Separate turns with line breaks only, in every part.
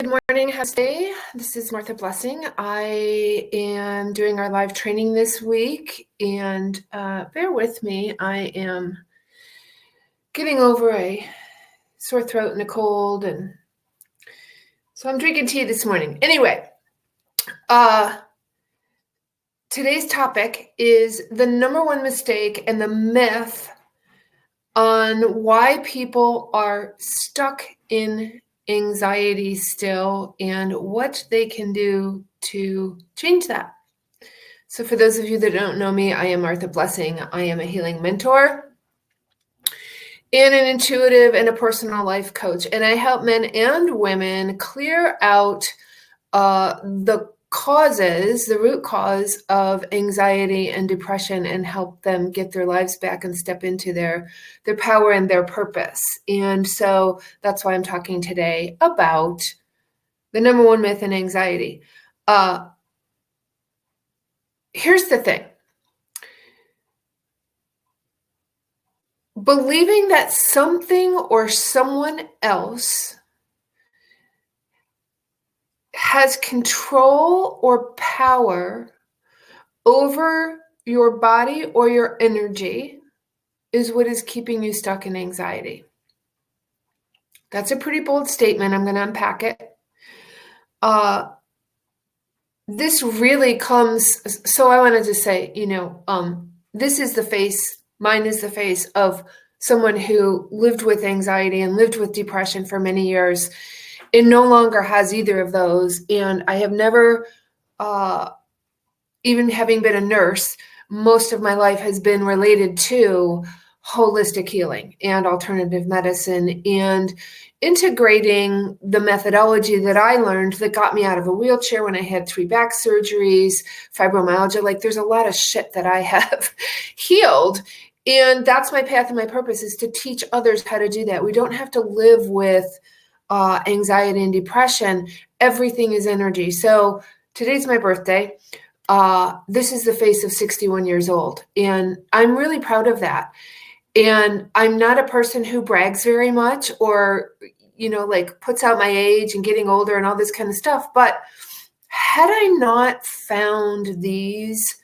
Good morning, Day. This is Martha Blessing. I am doing our live training this week, and bear with me. I am getting over a sore throat and a cold, and so I'm drinking tea this morning. Anyway, today's topic is the number one mistake and the myth on why people are stuck in anxiety still and what they can do to change that. So for those of you that don't know me, I am Martha Blessing. I am a healing mentor and an intuitive and a personal life coach. And I help men and women clear out the causes, the root cause of anxiety and depression, and help them get their lives back and step into their power and their purpose. And so that's why I'm talking today about the number one myth in anxiety. Here's the thing. Believing that something or someone else has control or power over your body or your energy is what is keeping you stuck in anxiety. That's a pretty bold statement. I'm going to unpack it. This really comes, so I wanted to say, this is the face, mine is the face of someone who lived with anxiety and lived with depression for many years and no longer has either of those. And I have never, even having been a nurse, most of my life has been related to holistic healing and alternative medicine and integrating the methodology that I learned that got me out of a wheelchair when I had 3 back surgeries, fibromyalgia. Like, there's a lot of shit that I have healed. And that's my path and my purpose, is to teach others how to do that. We don't have to live with anxiety and depression. Everything is energy. So today's my birthday. This is the face of 61 years old. And I'm really proud of that. And I'm not a person who brags very much or, puts out my age and getting older and all this kind of stuff. But had I not found these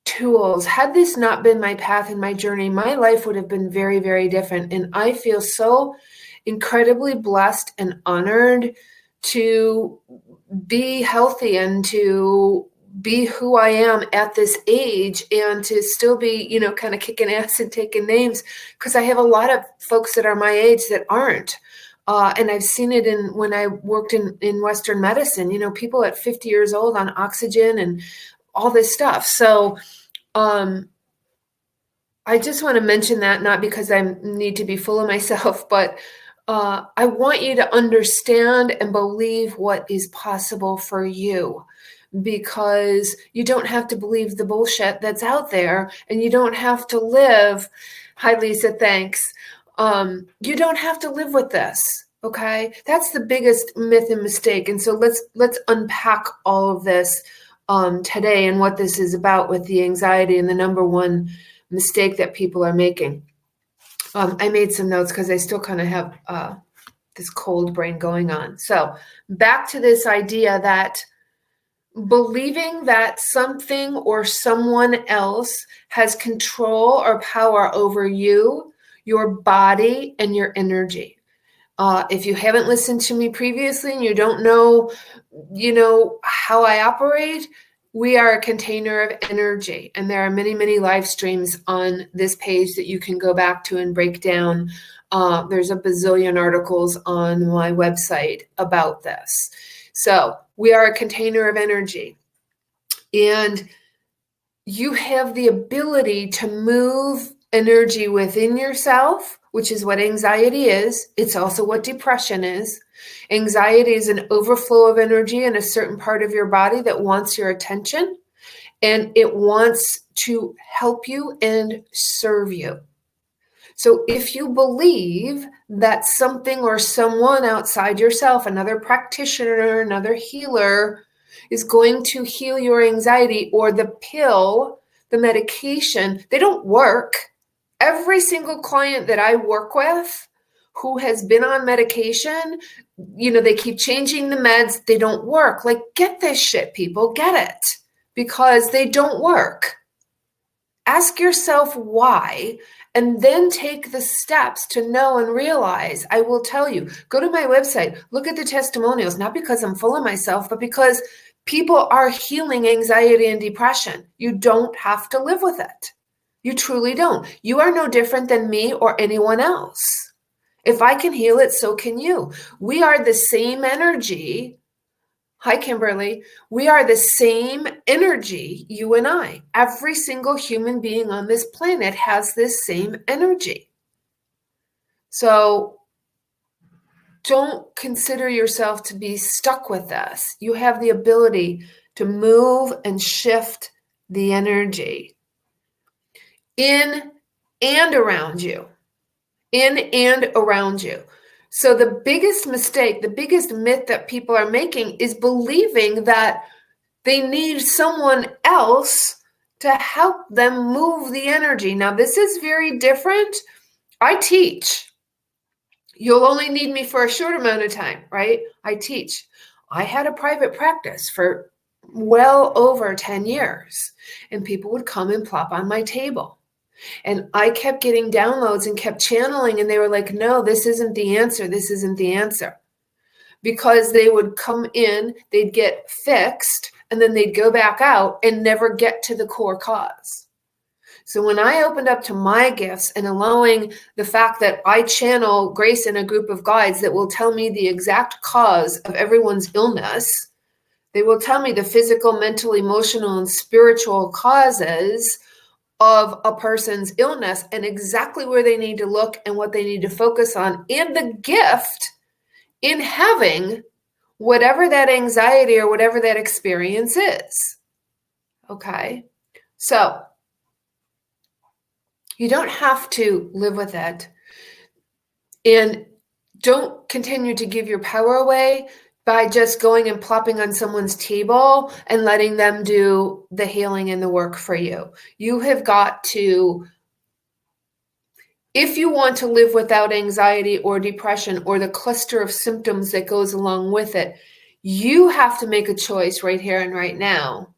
tools, had this not been my path and my journey, my life would have been very, very different. And I feel so incredibly blessed and honored to be healthy and to be who I am at this age and to still be, kind of kicking ass and taking names, because I have a lot of folks that are my age that aren't. And I've seen it when I worked in Western medicine, people at 50 years old on oxygen and all this stuff. So I just want to mention that, not because I need to be full of myself, but I want you to understand and believe what is possible for you, because you don't have to believe the bullshit that's out there, and you don't have to live. Hi, Lisa. Thanks. You don't have to live with this. Okay. That's the biggest myth and mistake. And so let's unpack all of this today and what this is about with the anxiety and the number one mistake that people are making. I made some notes because I still kind of have this cold brain going on. So back to this idea that believing that something or someone else has control or power over you, your body, and your energy. If you haven't listened to me previously and you don't know, how I operate, we are a container of energy. And there are many, many live streams on this page that you can go back to and break down. There's a bazillion articles on my website about this. So we are a container of energy. And you have the ability to move energy within yourself, which is what anxiety is. It's also what depression is. Anxiety is an overflow of energy in a certain part of your body that wants your attention, and it wants to help you and serve you. So if you believe that something or someone outside yourself, another practitioner, another healer, is going to heal your anxiety, or the pill, the medication, they don't work. Every single client that I work with who has been on medication. They keep changing the meds. They don't work. Like, get this shit, people. Get it. Because they don't work. Ask yourself why, and then take the steps to know and realize. I will tell you, go to my website, look at the testimonials, not because I'm full of myself, but because people are healing anxiety and depression. You don't have to live with it. You truly don't. You are no different than me or anyone else. If I can heal it, so can you. We are the same energy. Hi, Kimberly. We are the same energy, you and I. Every single human being on this planet has this same energy. So don't consider yourself to be stuck with this. You have the ability to move and shift the energy in and around you. In and around you. So the biggest mistake, the biggest myth that people are making is believing that they need someone else to help them move the energy. Now, this is very different. I teach. You'll only need me for a short amount of time, right? I teach. I had a private practice for well over 10 years, and people would come and plop on my table. And I kept getting downloads and kept channeling, and they were like, no, this isn't the answer. This isn't the answer. Because they would come in, they'd get fixed, and then they'd go back out and never get to the core cause. So when I opened up to my gifts and allowing the fact that I channel Grace in a group of guides that will tell me the exact cause of everyone's illness, they will tell me the physical, mental, emotional, and spiritual causes of a person's illness and exactly where they need to look and what they need to focus on, and the gift in having whatever that anxiety or whatever that experience is. Okay? So you don't have to live with it. And don't continue to give your power away by just going and plopping on someone's table and letting them do the healing and the work for you. You have got to, if you want to live without anxiety or depression or the cluster of symptoms that goes along with it, you have to make a choice right here and right now.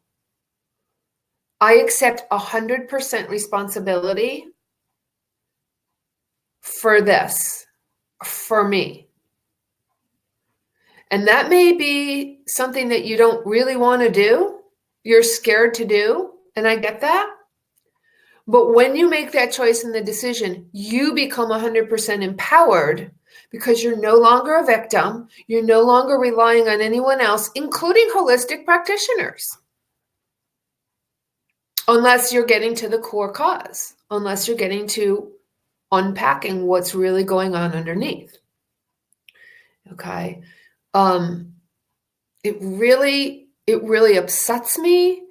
I accept 100% responsibility for this, for me. And that may be something that you don't really want to do. You're scared to do, and I get that. But when you make that choice and the decision, you become 100% empowered because you're no longer a victim. You're no longer relying on anyone else, including holistic practitioners. Unless you're getting to the core cause, unless you're getting to unpacking what's really going on underneath. Okay. It really upsets me,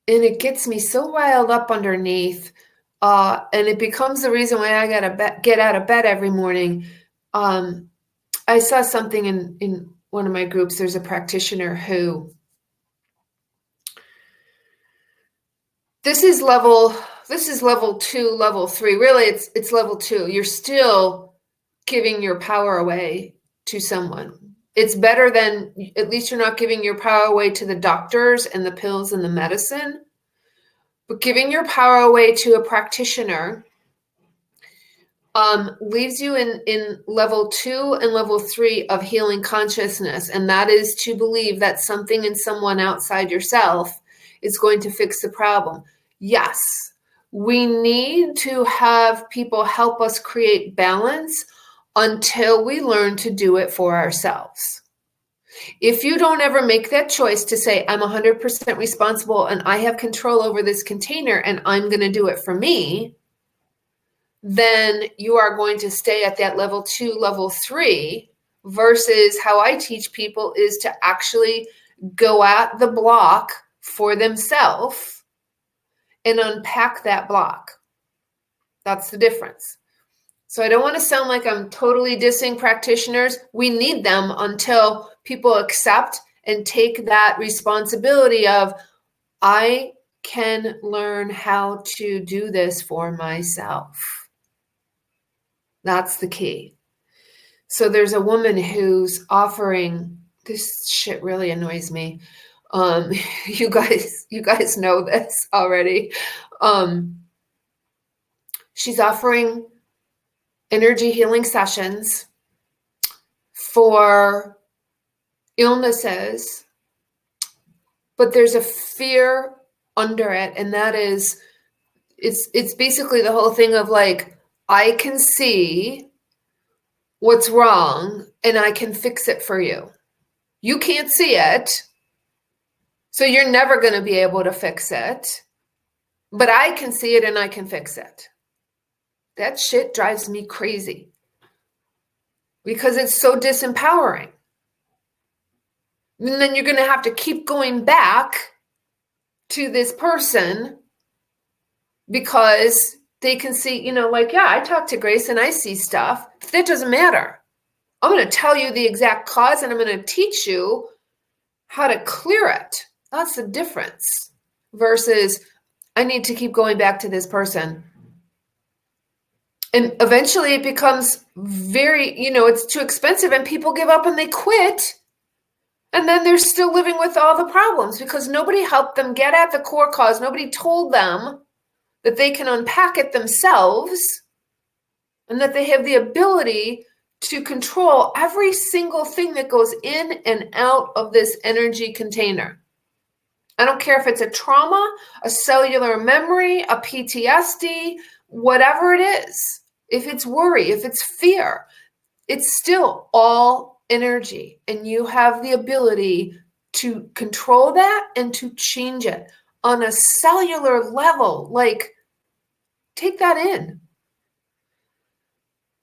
and it gets me so riled up underneath. And it becomes the reason why I gotta get out of bed every morning. I saw something in one of my groups. There's a practitioner who, this is level 2, level 3. Really, it's level 2. You're still giving your power away to someone. It's better than, at least you're not giving your power away to the doctors and the pills and the medicine. But giving your power away to a practitioner leaves you in level 2 and level 3 of healing consciousness. And that is to believe that something in someone outside yourself is going to fix the problem. Yes, we need to have people help us create balance until we learn to do it for ourselves. If you don't ever make that choice to say, I'm 100% responsible and I have control over this container and I'm going to do it for me, then you are going to stay at that level 2, level 3, versus how I teach people is to actually go at the block for themselves and unpack that block. That's the difference. So I don't want to sound like I'm totally dissing practitioners. We need them until people accept and take that responsibility of, I can learn how to do this for myself. That's the key. So there's a woman who's offering, this shit really annoys me. Um, you guys know this already. She's offering energy healing sessions for illnesses, but there's a fear under it, and that is, it's basically the whole thing of like, I can see what's wrong and I can fix it for you. You can't see it, so you're never going to be able to fix it, but I can see it and I can fix it. That shit drives me crazy because it's so disempowering. And then you're going to have to keep going back to this person because they can see, like, yeah, I talk to Grace and I see stuff. But that doesn't matter. I'm going to tell you the exact cause and I'm going to teach you how to clear it. That's the difference versus I need to keep going back to this person. And eventually it becomes very, it's too expensive and people give up and they quit. And then they're still living with all the problems because nobody helped them get at the core cause. Nobody told them that they can unpack it themselves and that they have the ability to control every single thing that goes in and out of this energy container. I don't care if it's a trauma, a cellular memory, a PTSD, whatever it is. If it's worry, if it's fear, it's still all energy. And you have the ability to control that and to change it on a cellular level. Like, take that in.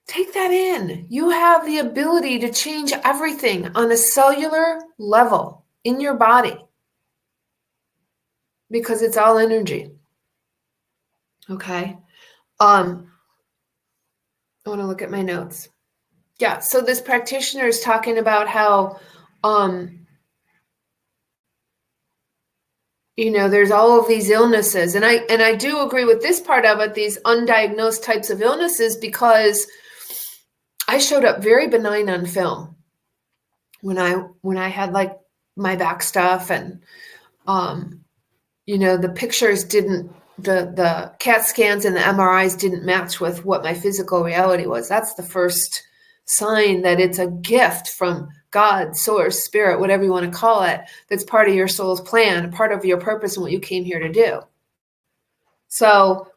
Take that in. You have the ability to change everything on a cellular level in your body because it's all energy. Okay. I want to look at my notes. Yeah. So this practitioner is talking about how, there's all of these illnesses. And I do agree with this part of it, these undiagnosed types of illnesses, because I showed up very benign on film when I had like my back stuff and, the pictures didn't, the CAT scans and the MRIs didn't match with what my physical reality was. That's the first sign that it's a gift from God, source, spirit, whatever you want to call it, that's part of your soul's plan, part of your purpose and what you came here to do. So,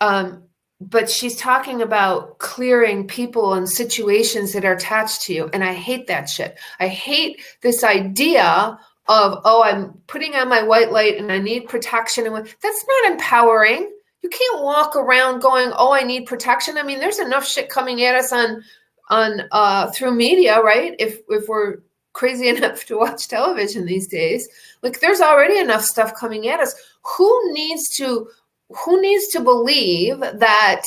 but she's talking about clearing people and situations that are attached to you. And I hate that shit. I hate this idea of, I'm putting on my white light and I need protection. And that's not empowering. You can't walk around going, I need protection. I mean, there's enough shit coming at us on through media, right? If we're crazy enough to watch television these days, like there's already enough stuff coming at us. Who needs to believe that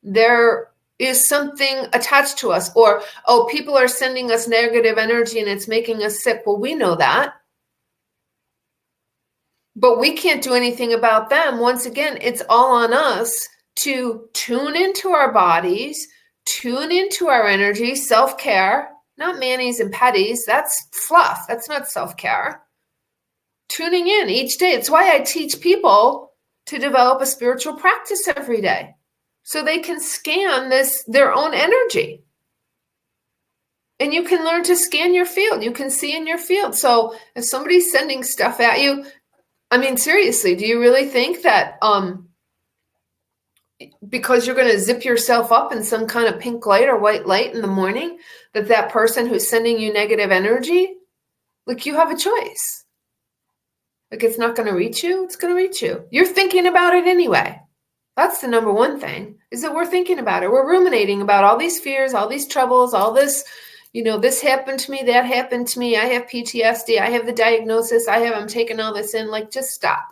there is something attached to us, or, people are sending us negative energy and it's making us sick? Well, we know that, but we can't do anything about them. Once again, it's all on us to tune into our bodies, tune into our energy, self-care, not manis and petties. That's fluff. That's not self-care. Tuning in each day. It's why I teach people to develop a spiritual practice every day so they can scan their own energy. And you can learn to scan your field. You can see in your field. So if somebody's sending stuff at you, I mean, seriously, do you really think that because you're going to zip yourself up in some kind of pink light or white light in the morning, that person who's sending you negative energy, like, you have a choice? Like, it's not going to reach you. It's going to reach you. You're thinking about it anyway. That's the number one thing, is that we're thinking about it. We're ruminating about all these fears, all these troubles, all this, this happened to me, that happened to me. I have PTSD. I have the diagnosis. I'm taking all this in. Like, just stop.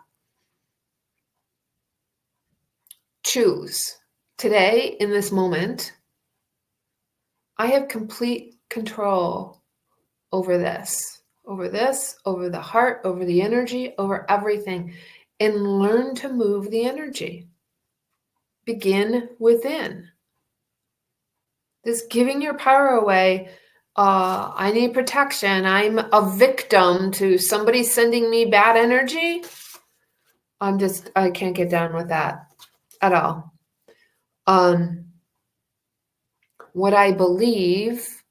Choose. Today, in this moment, I have complete control over this, over the heart, over the energy, over everything, and learn to move the energy. Begin within. This giving your power away, I need protection, I'm a victim to somebody sending me bad energy. I can't get down with that at all. What I believe,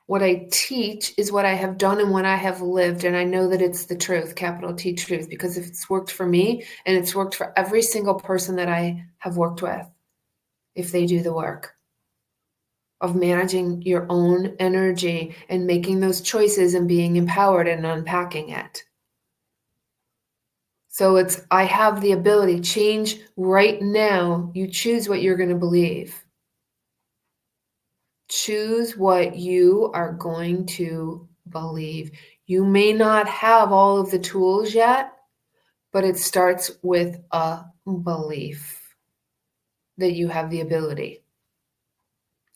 what I teach is what I have done and what I have lived. And I know that it's the truth, capital T truth, because if it's worked for me and it's worked for every single person that I have worked with, if they do the work of managing your own energy and making those choices and being empowered and unpacking it. So I have the ability, change right now. You choose what you're going to believe. Choose what you are going to believe. You may not have all of the tools yet, but it starts with a belief that you have the ability.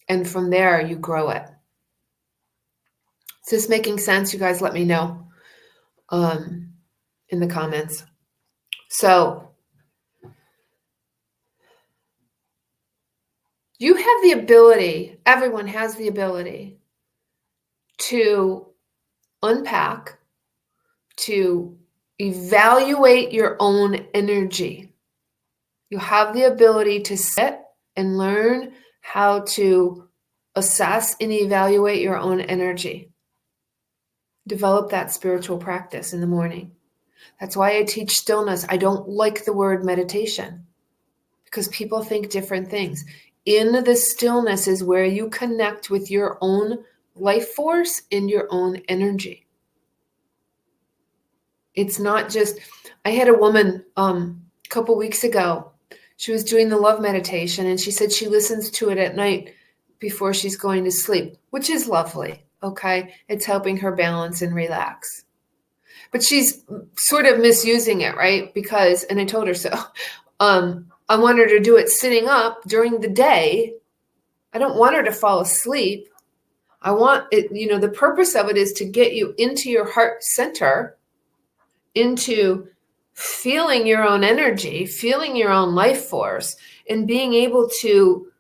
And from there, you grow it. Is this making sense? You guys let me know in the comments. So you have the ability, everyone has the ability to unpack, to evaluate your own energy. You have the ability to sit and learn how to assess and evaluate your own energy. Develop that spiritual practice in the morning. That's why I teach stillness. I don't like the word meditation because people think different things. In the stillness is where you connect with your own life force and your own energy. It's not just, I had a woman a couple weeks ago. She was doing the love meditation and she said she listens to it at night before she's going to sleep, which is lovely. Okay. It's helping her balance and relax. But she's sort of misusing it, right? Because, and I told her so, I want her to do it sitting up during the day. I don't want her to fall asleep. I want it, the purpose of it is to get you into your heart center, into feeling your own energy, feeling your own life force, and being able to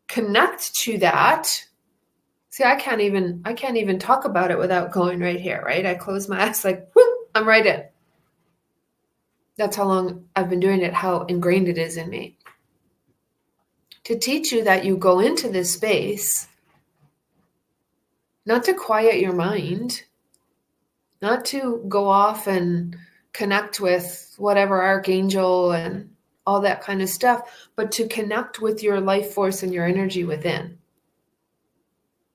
connect to that. See, I can't even talk about it without going right here, right? I close my eyes like, whoop, I'm right in. That's how long I've been doing it, how ingrained it is in me. To teach you that you go into this space, not to quiet your mind, not to go off and connect with whatever archangel and all that kind of stuff, but to connect with your life force and your energy within.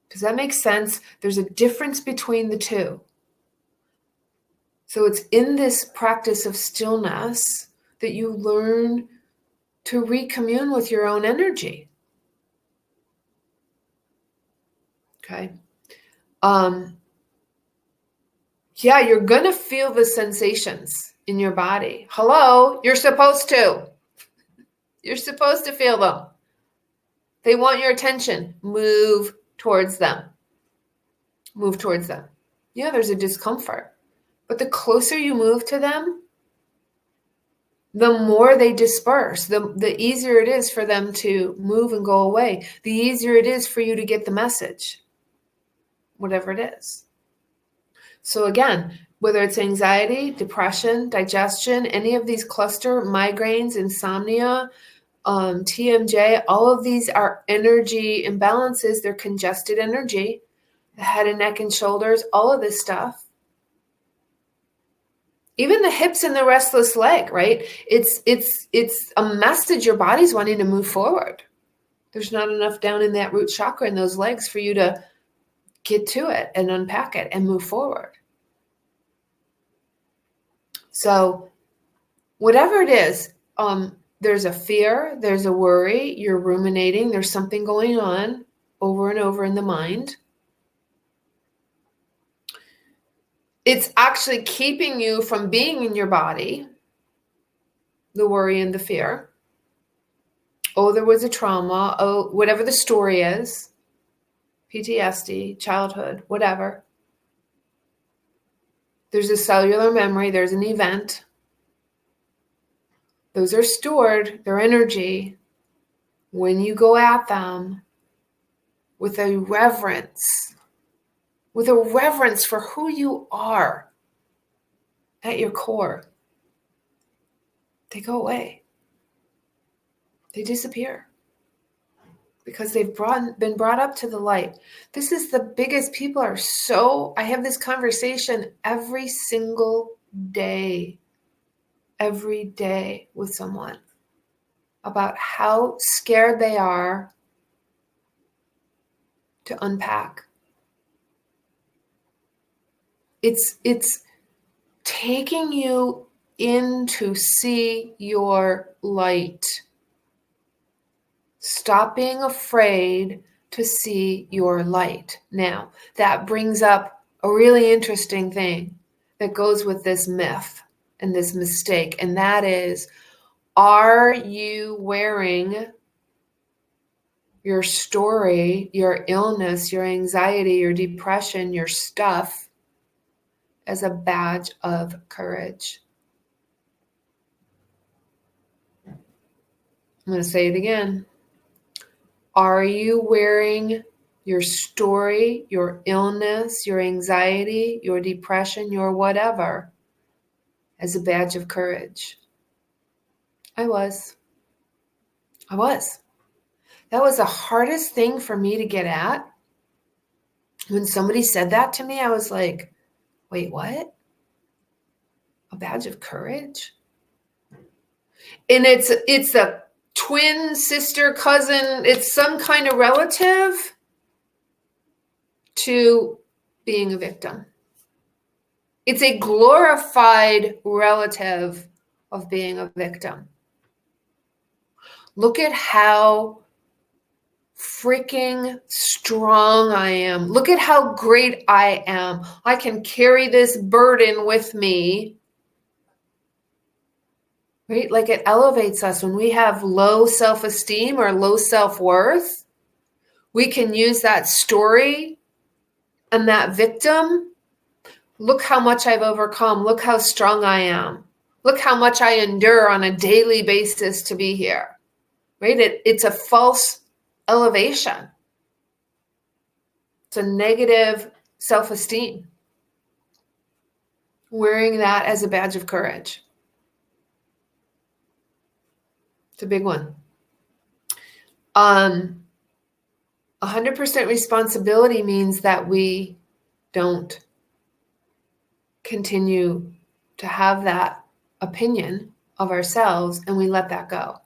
Does that make sense? There's a difference between the two. So it's in this practice of stillness that you learn to recommune with your own energy. Okay. Yeah, you're going to feel the sensations in your body. Hello, you're supposed to. You're supposed to feel them. They want your attention. Move towards them. Move towards them. Yeah, there's a discomfort. But the closer you move to them, the more they disperse, the easier it is for them to move and go away. The easier it is for you to get the message, whatever it is. So again, whether it's anxiety, depression, digestion, any of these cluster, migraines, insomnia, TMJ, all of these are energy imbalances. They're congested energy, the head and neck and shoulders, all of this stuff. Even the hips and the restless leg, right? It's a message your body's wanting to move forward. There's not enough down in that root chakra in those legs for you to get to it and unpack it and move forward. So whatever it is, there's a fear, there's a worry, you're ruminating, there's something going on over and over in the mind. It's actually keeping you from being in your body, the worry and the fear. Oh, there was a trauma. Oh, whatever the story is, PTSD, childhood, whatever. There's a cellular memory, there's an event. Those are stored, they're energy. When you go at them, with a reverence for who you are at your core, they go away. They disappear because they've been brought up to the light. This is the biggest, people are so, I have this conversation every single day with someone about how scared they are to unpack. It's taking you in to see your light. Stop being afraid to see your light. Now, that brings up a really interesting thing that goes with this myth and this mistake, and that is, are you wearing your story, your illness, your anxiety, your depression, your stuff as a badge of courage? I'm going to say it again. Are you wearing your story, your illness, your anxiety, your depression, your whatever as a badge of courage? I was. That was the hardest thing for me to get at. When somebody said that to me, I was like, wait, what? A badge of courage? And it's a twin, sister, cousin, it's some kind of relative to being a victim. It's a glorified relative of being a victim. Look at how freaking strong I am. Look at how great I am. I can carry this burden with me. Right? Like, it elevates us when we have low self-esteem or low self-worth. We can use that story and that victim. Look how much I've overcome. Look how strong I am. Look how much I endure on a daily basis to be here. Right? It's a false elevation. It's a negative self-esteem. Wearing that as a badge of courage. It's a big one. 100% responsibility means that we don't continue to have that opinion of ourselves, and we let that go.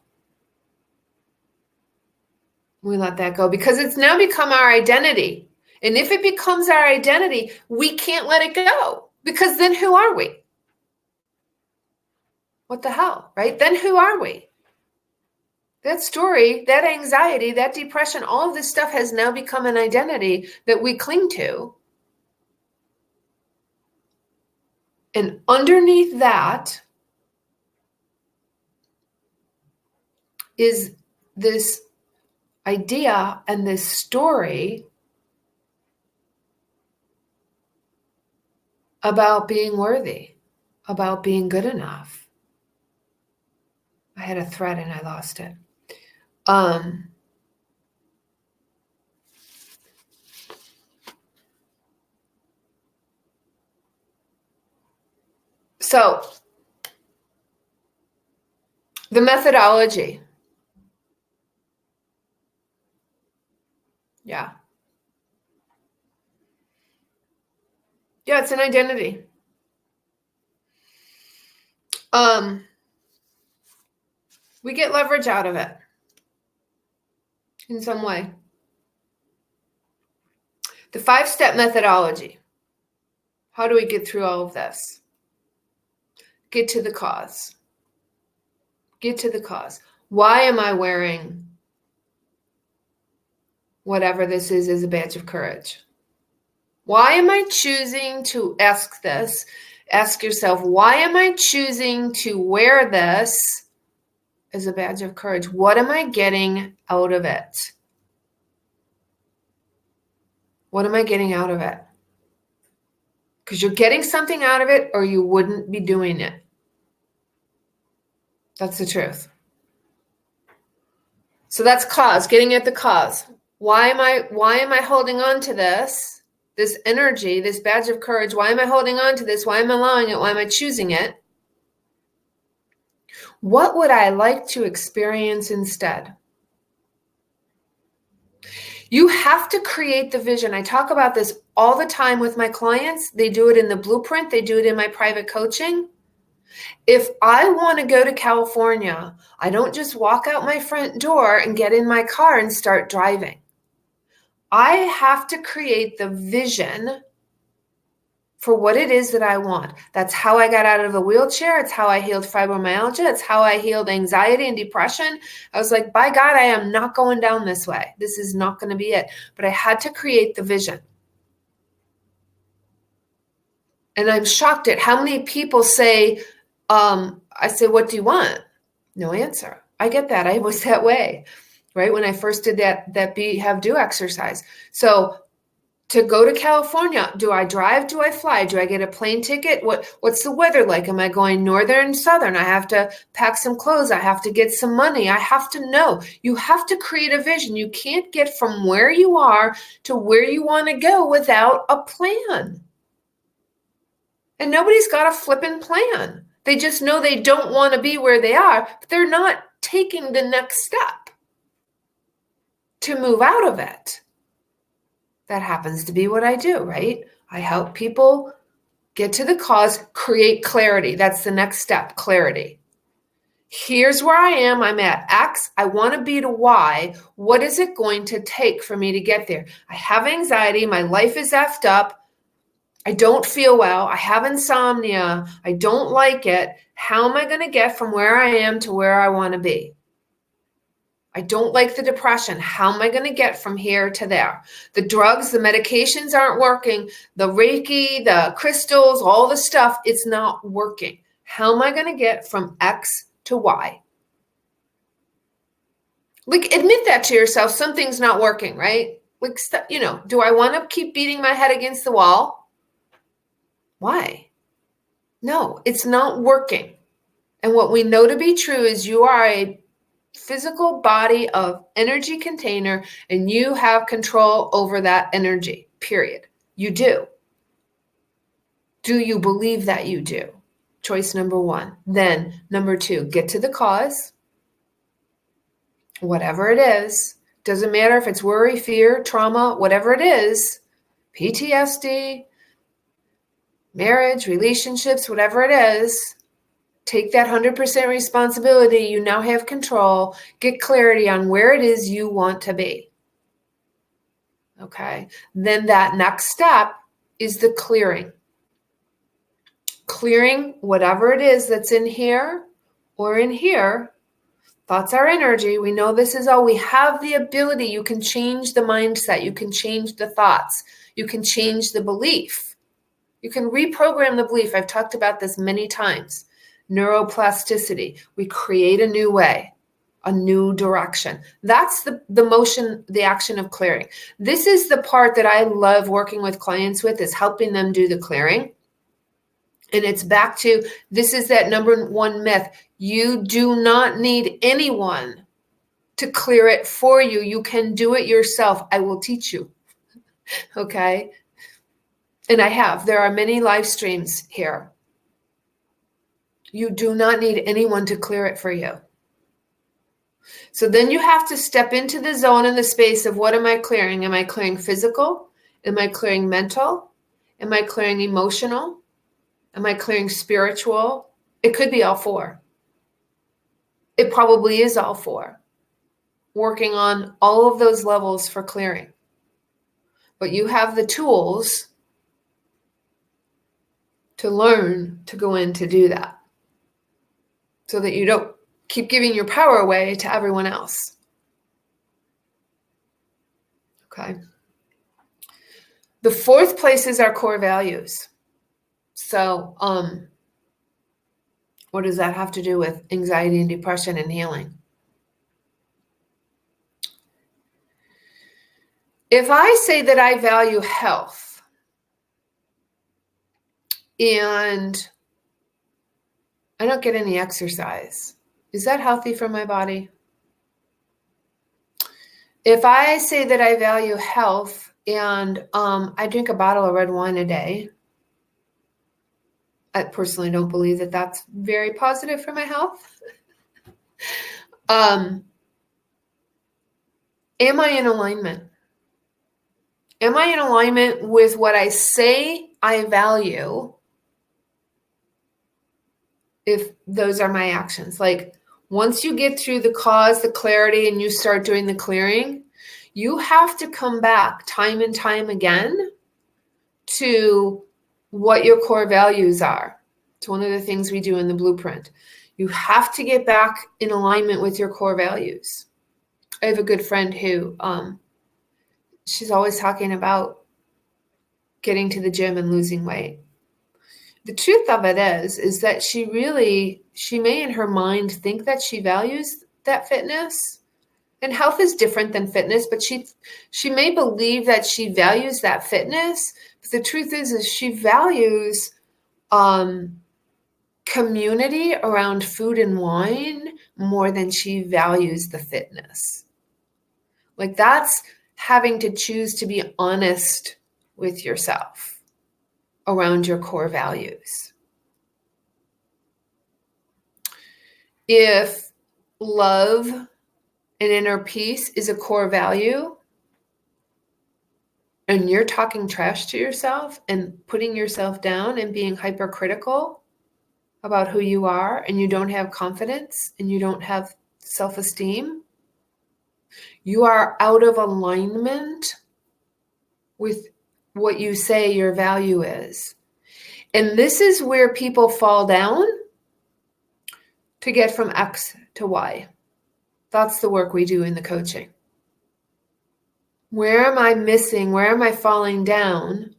We let that go because it's now become our identity. And if it becomes our identity, we can't let it go, because then who are we? What the hell, right? Then who are we? That story, that anxiety, that depression, all of this stuff has now become an identity that we cling to. And underneath that is this idea and this story about being worthy, about being good enough. I had a thread and I lost it. So the methodology. Yeah. Yeah, it's an identity. We get leverage out of it in some way. The 5-step methodology. How do we get through all of this? Get to the cause. Get to the cause. Why am I wearing whatever this is as a badge of courage? Why am I choosing to ask this? Ask yourself, why am I choosing to wear this as a badge of courage? What am I getting out of it? What am I getting out of it? Because you're getting something out of it, or you wouldn't be doing it. That's the truth. So that's cause, getting at the cause. Why am I holding on to this energy, this badge of courage? Why am I holding on to this? Why am I allowing it? Why am I choosing it? What would I like to experience instead? You have to create the vision. I talk about this all the time with my clients. They do it in the blueprint. They do it in my private coaching. If I want to go to California, I don't just walk out my front door and get in my car and start driving. I have to create the vision for what it is that I want. That's how I got out of the wheelchair. It's how I healed fibromyalgia. It's how I healed anxiety and depression. I was like, by God, I am not going down this way. This is not going to be it. But I had to create the vision. And I'm shocked at how many people say, I say, what do you want? No answer. I get that. I was that way, right? When I first did that be, have, do exercise. So to go to California, do I drive? Do I fly? Do I get a plane ticket? What's the weather like? Am I going northern, southern? I have to pack some clothes. I have to get some money. I have to know. You have to create a vision. You can't get from where you are to where you want to go without a plan. And nobody's got a flippin' plan. They just know they don't want to be where they are, but they're not taking the next step to move out of it. That happens to be what I do, right? I help people get to the cause, create clarity. That's the next step, clarity. Here's where I am. I'm at X. I want to be to Y. What is it going to take for me to get there? I have anxiety. My life is effed up. I don't feel well. I have insomnia. I don't like it. How am I going to get from where I am to where I want to be? I don't like the depression. How am I going to get from here to there? The drugs, the medications aren't working. The Reiki, the crystals, all the stuff, it's not working. How am I going to get from X to Y? Like, admit that to yourself. Something's not working, right? Like, do I want to keep beating my head against the wall? Why? No, it's not working. And what we know to be true is you are a physical body of energy container, and you have control over that energy, period. You do. Do you believe that you do? Choice number one. Then number two, get to the cause. Whatever it is, doesn't matter if it's worry, fear, trauma, whatever it is, PTSD, marriage, relationships, whatever it is. Take that 100% responsibility. You now have control. Get clarity on where it is you want to be. Okay. Then that next step is the clearing. Clearing whatever it is that's in here or in here. Thoughts are energy. We know this is all. We have the ability. You can change the mindset. You can change the thoughts. You can change the belief. You can reprogram the belief. I've talked about this many times. Neuroplasticity. We create a new way, a new direction. That's the motion, the action of clearing. This is the part that I love working with clients with, is helping them do the clearing. And it's back to, this is that number one myth. You do not need anyone to clear it for you. You can do it yourself. I will teach you. Okay? And I have. There are many live streams here. You do not need anyone to clear it for you. So then you have to step into the zone and the space of, what am I clearing? Am I clearing physical? Am I clearing mental? Am I clearing emotional? Am I clearing spiritual? It could be all four. It probably is all four. Working on all of those levels for clearing. But you have the tools to learn to go in to do that, so that you don't keep giving your power away to everyone else. Okay. The fourth place is our core values. So, what does that have to do with anxiety and depression and healing? If I say that I value health and I don't get any exercise, is that healthy for my body? If I say that I value health and I drink a bottle of red wine a day, I personally don't believe that that's very positive for my health. Am I in alignment? Am I in alignment with what I say I value if those are my actions? Like, once you get through the cause, the clarity, and you start doing the clearing, you have to come back time and time again to what your core values are. It's one of the things we do in the blueprint. You have to get back in alignment with your core values. I have a good friend who she's always talking about getting to the gym and losing weight. The truth of it is that she may in her mind think that she values that fitness, and health is different than fitness, but she may believe that she values that fitness. But the truth is she values community around food and wine more than she values the fitness. Like, that's having to choose to be honest with yourself around your core values. If love and inner peace is a core value, and you're talking trash to yourself and putting yourself down and being hypercritical about who you are, and you don't have confidence and you don't have self-esteem, you are out of alignment with what you say your value is. And this is where people fall down to get from X to Y. That's the work we do in the coaching. Where am I missing? Where am I falling down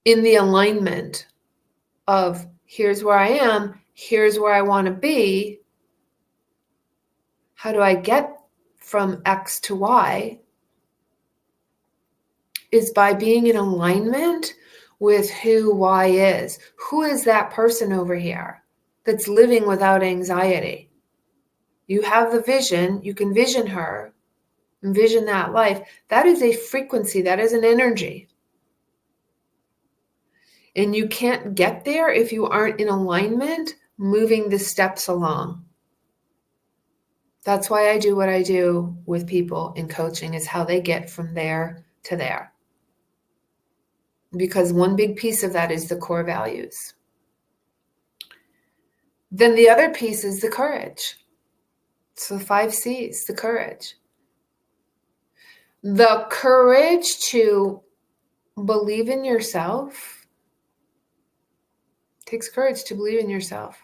in the alignment of here's where I am, here's where I want to be? How do I get from X to Y? Is by being in alignment with who Y is. Who is that person over here that's living without anxiety? You have the vision, you can vision her, envision that life. That is a frequency, that is an energy. And you can't get there if you aren't in alignment, moving the steps along. That's why I do what I do with people in coaching, is how they get from there to there. Because one big piece of that is the core values. Then the other piece is the courage. So 5 C's, the courage. The courage to believe in yourself. It takes courage to believe in yourself.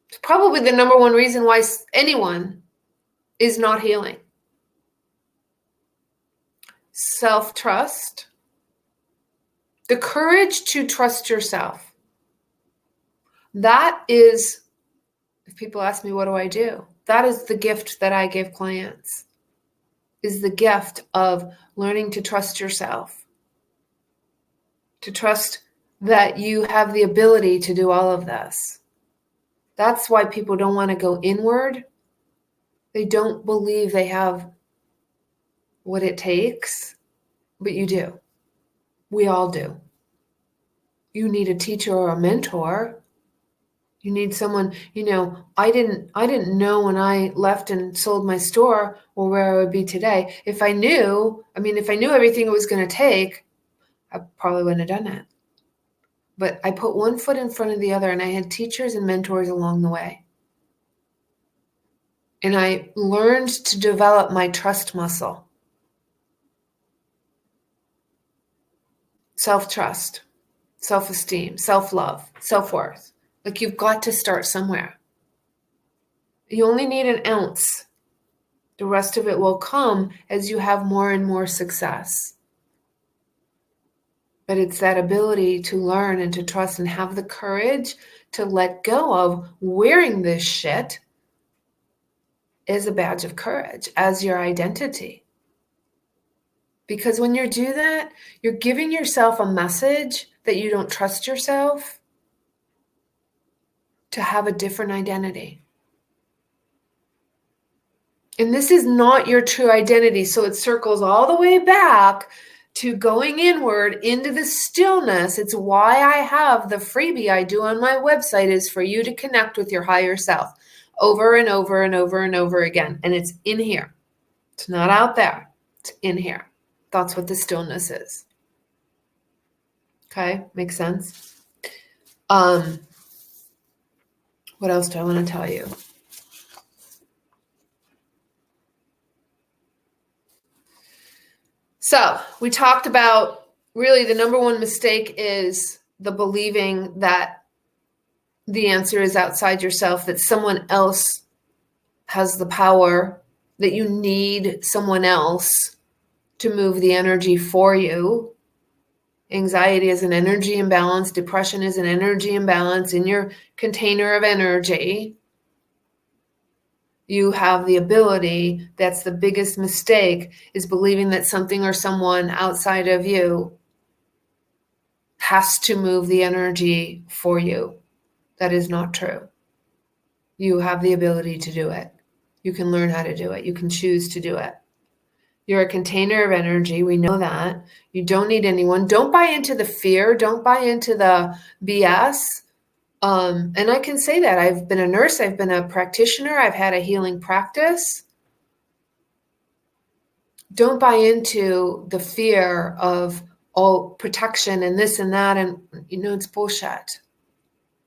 It's probably the number one reason why anyone is not healing. Self-trust. The courage to trust yourself. That is, if people ask me, what do I do? That is the gift that I give clients, is the gift of learning to trust yourself, to trust that you have the ability to do all of this. That's why people don't want to go inward. They don't believe they have what it takes, but you do. We all do. You need a teacher or a mentor. You need someone, I didn't know when I left and sold my store or where I would be today. If I knew everything it was going to take, I probably wouldn't have done it. But I put one foot in front of the other, and I had teachers and mentors along the way. And I learned to develop my trust muscle. Self-trust, self-esteem, self-love, self-worth. Like, you've got to start somewhere. You only need an ounce. The rest of it will come as you have more and more success. But it's that ability to learn and to trust and have the courage to let go of wearing this shit as a badge of courage, as your identity. Because when you do that, you're giving yourself a message that you don't trust yourself to have a different identity. And this is not your true identity. So it circles all the way back to going inward into the stillness. It's why I have the freebie I do on my website is for you to connect with your higher self over and over and over and over again. And it's in here. It's not out there. It's in here. That's what the stillness is. Okay, makes sense? What else do I want to tell you? So we talked about really the number one mistake is the believing that the answer is outside yourself, that someone else has the power, that you need someone else to move the energy for you. Anxiety is an energy imbalance. Depression is an energy imbalance in your container of energy. You have the ability, that's the biggest mistake, is believing that something or someone outside of you has to move the energy for you. That is not true. You have the ability to do it. You can learn how to do it. You can choose to do it. You're a container of energy. We know that. You don't need anyone. Don't buy into the fear. Don't buy into the BS. And I can say that. I've been a nurse. I've been a practitioner. I've had a healing practice. Don't buy into the fear of all protection and this and that. And, it's bullshit.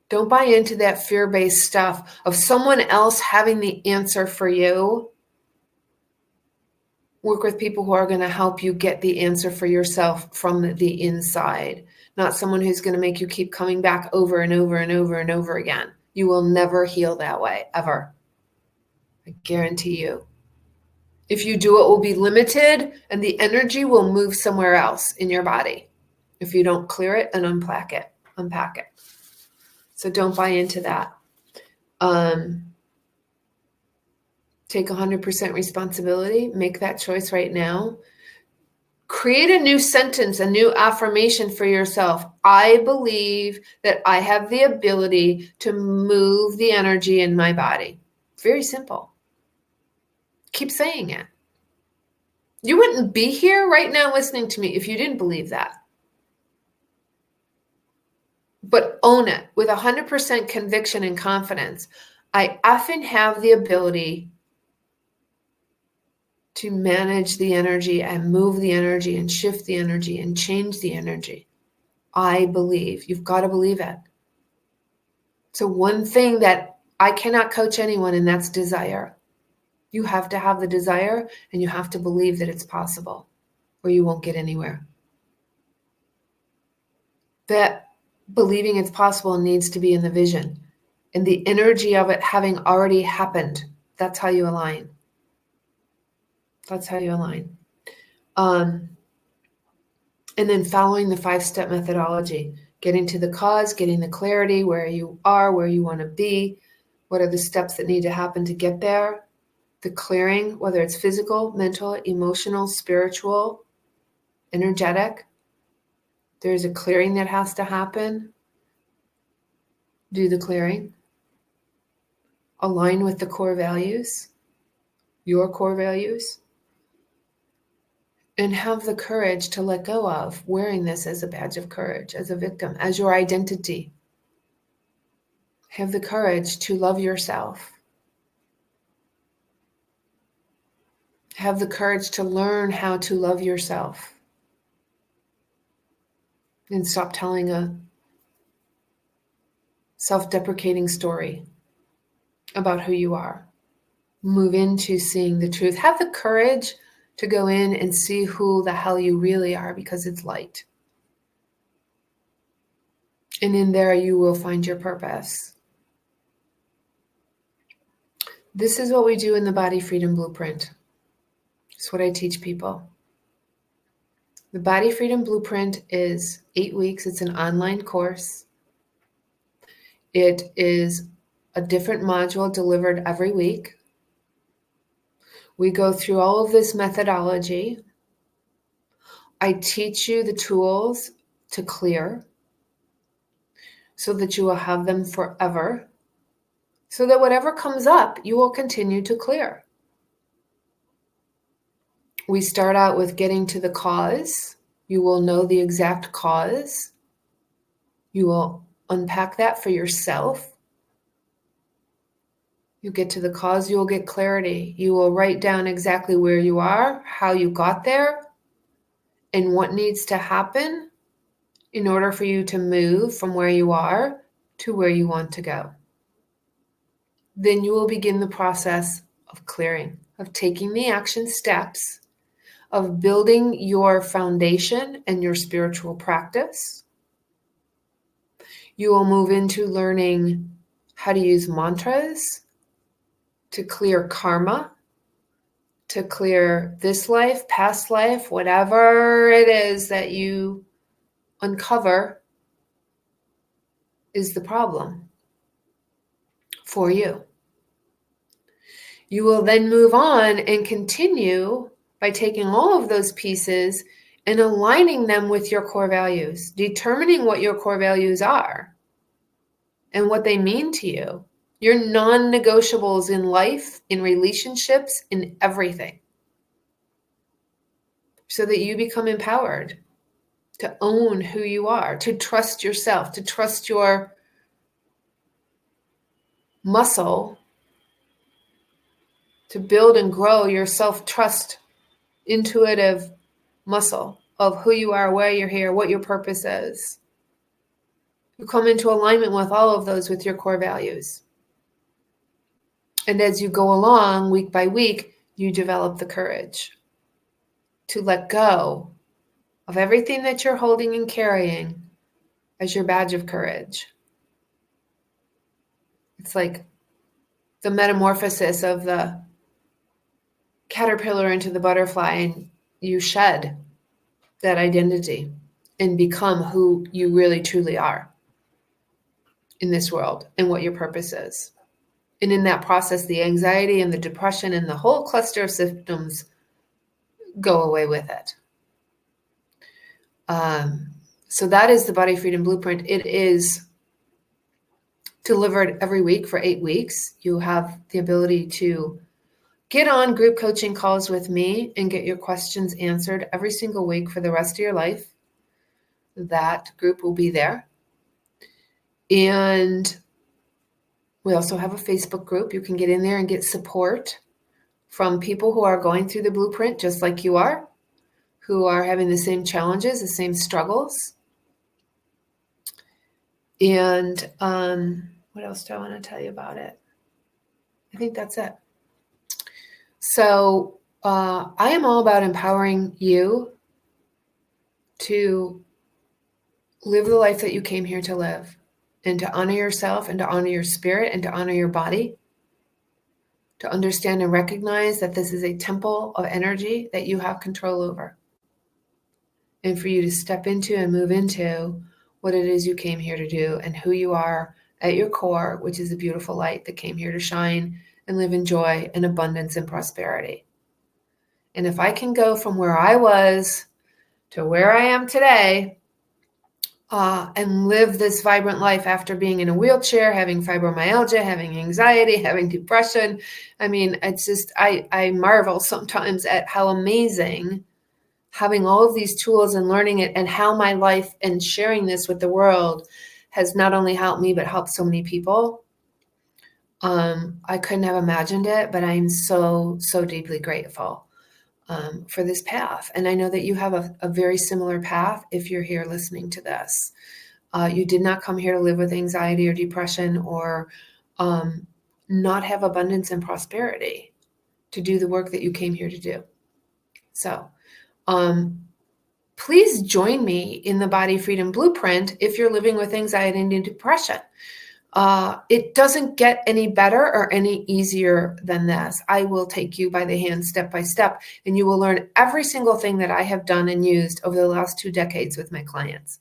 Don't buy into that fear-based stuff of someone else having the answer for you. Work with people who are going to help you get the answer for yourself from the inside, not someone who's going to make you keep coming back over and over and over and over again. You will never heal that way, ever. I guarantee you. If you do, it will be limited and the energy will move somewhere else in your body if you don't clear it and unpack it. So don't buy into that. Take 100% responsibility. Make that choice right now. Create a new sentence, a new affirmation for yourself. I believe that I have the ability to move the energy in my body. Very simple. Keep saying it. You wouldn't be here right now listening to me if you didn't believe that. But own it with 100% conviction and confidence. I often have the ability to manage the energy and move the energy and shift the energy and change the energy. I believe. You've got to believe it. So one thing that I cannot coach anyone, and that's desire. You have to have the desire and you have to believe that it's possible or you won't get anywhere. That believing it's possible needs to be in the vision and the energy of it having already happened. That's how you align. That's how you align. And then following the 5-step methodology, getting to the cause, getting the clarity, where you are, where you want to be, what are the steps that need to happen to get there, the clearing, whether it's physical, mental, emotional, spiritual, energetic. There's a clearing that has to happen. Do the clearing. Align with the core values, your core values. And have the courage to let go of wearing this as a badge of courage, as a victim, as your identity. Have the courage to love yourself. Have the courage to learn how to love yourself. And stop telling a self-deprecating story about who you are. Move into seeing the truth. Have the courage to go in and see who the hell you really are, because it's light. And in there you will find your purpose. This is what we do in the Body Freedom Blueprint. It's what I teach people. The Body Freedom Blueprint is 8 weeks. It's an online course. It is a different module delivered every week. We go through all of this methodology. I teach you the tools to clear so that you will have them forever, so that whatever comes up, you will continue to clear. We start out with getting to the cause. You will know the exact cause. You will unpack that for yourself. You get to the cause, you will get clarity. You will write down exactly where you are, how you got there, and what needs to happen in order for you to move from where you are to where you want to go. Then you will begin the process of clearing, of taking the action steps, of building your foundation and your spiritual practice. You will move into learning how to use mantras to clear karma, to clear this life, past life, whatever it is that you uncover is the problem for you. You will then move on and continue by taking all of those pieces and aligning them with your core values, determining what your core values are and what they mean to you, your non-negotiables in life, in relationships, in everything, so that you become empowered to own who you are, to trust yourself, to trust your muscle, to build and grow your self-trust, intuitive muscle of who you are, where you're here, what your purpose is. You come into alignment with all of those with your core values. And as you go along week by week, you develop the courage to let go of everything that you're holding and carrying as your badge of courage. It's like the metamorphosis of the caterpillar into the butterfly, and you shed that identity and become who you really truly are in this world and what your purpose is. And in that process, the anxiety and the depression and the whole cluster of symptoms go away with it. So that is the Body Freedom Blueprint. It is delivered every week for 8 weeks. You have the ability to get on group coaching calls with me and get your questions answered every single week for the rest of your life. That group will be there. And we also have a Facebook group. You can get in there and get support from people who are going through the blueprint just like you are, who are having the same challenges, the same struggles. And what else do I want to tell you about it? I think that's it. So I am all about empowering you to live the life that you came here to live, and to honor yourself, and to honor your spirit, and to honor your body, to understand and recognize that this is a temple of energy that you have control over, and for you to step into and move into what it is you came here to do and who you are at your core, which is a beautiful light that came here to shine and live in joy and abundance and prosperity. And if I can go from where I was to where I am today, and live this vibrant life after being in a wheelchair, having fibromyalgia, having anxiety, having depression. I mean, it's just, I marvel sometimes at how amazing having all of these tools and learning it, and how my life and sharing this with the world has not only helped me, but helped so many people. I couldn't have imagined it, but I'm so, so deeply grateful for this path. And I know that you have a very similar path if you're here listening to this. You did not come here to live with anxiety or depression or not have abundance and prosperity to do the work that you came here to do. So please join me in the Body Freedom Blueprint if you're living with anxiety and depression. It doesn't get any better or any easier than this. I will take you by the hand step by step, and you will learn every single thing that I have done and used over the last 2 decades with my clients.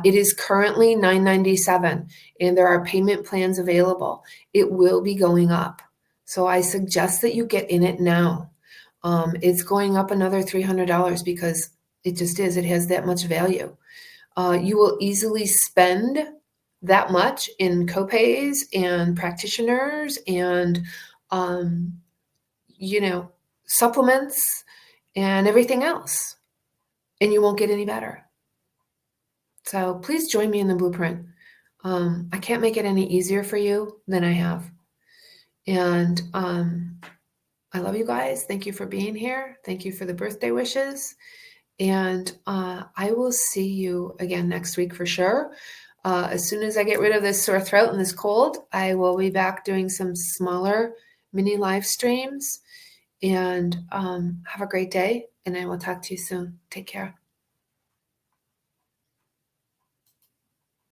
It is currently $997, and there are payment plans available. It will be going up. So I suggest that you get in it now. It's going up another $300 because it just is. It has that much value. You will easily spend that much in copays and practitioners and, supplements and everything else, and you won't get any better. So please join me in the blueprint. I can't make it any easier for you than I have. And I love you guys. Thank you for being here. Thank you for the birthday wishes. And I will see you again next week for sure. As soon as I get rid of this sore throat and this cold, I will be back doing some smaller mini live streams. And have a great day. And I will talk to you soon. Take care.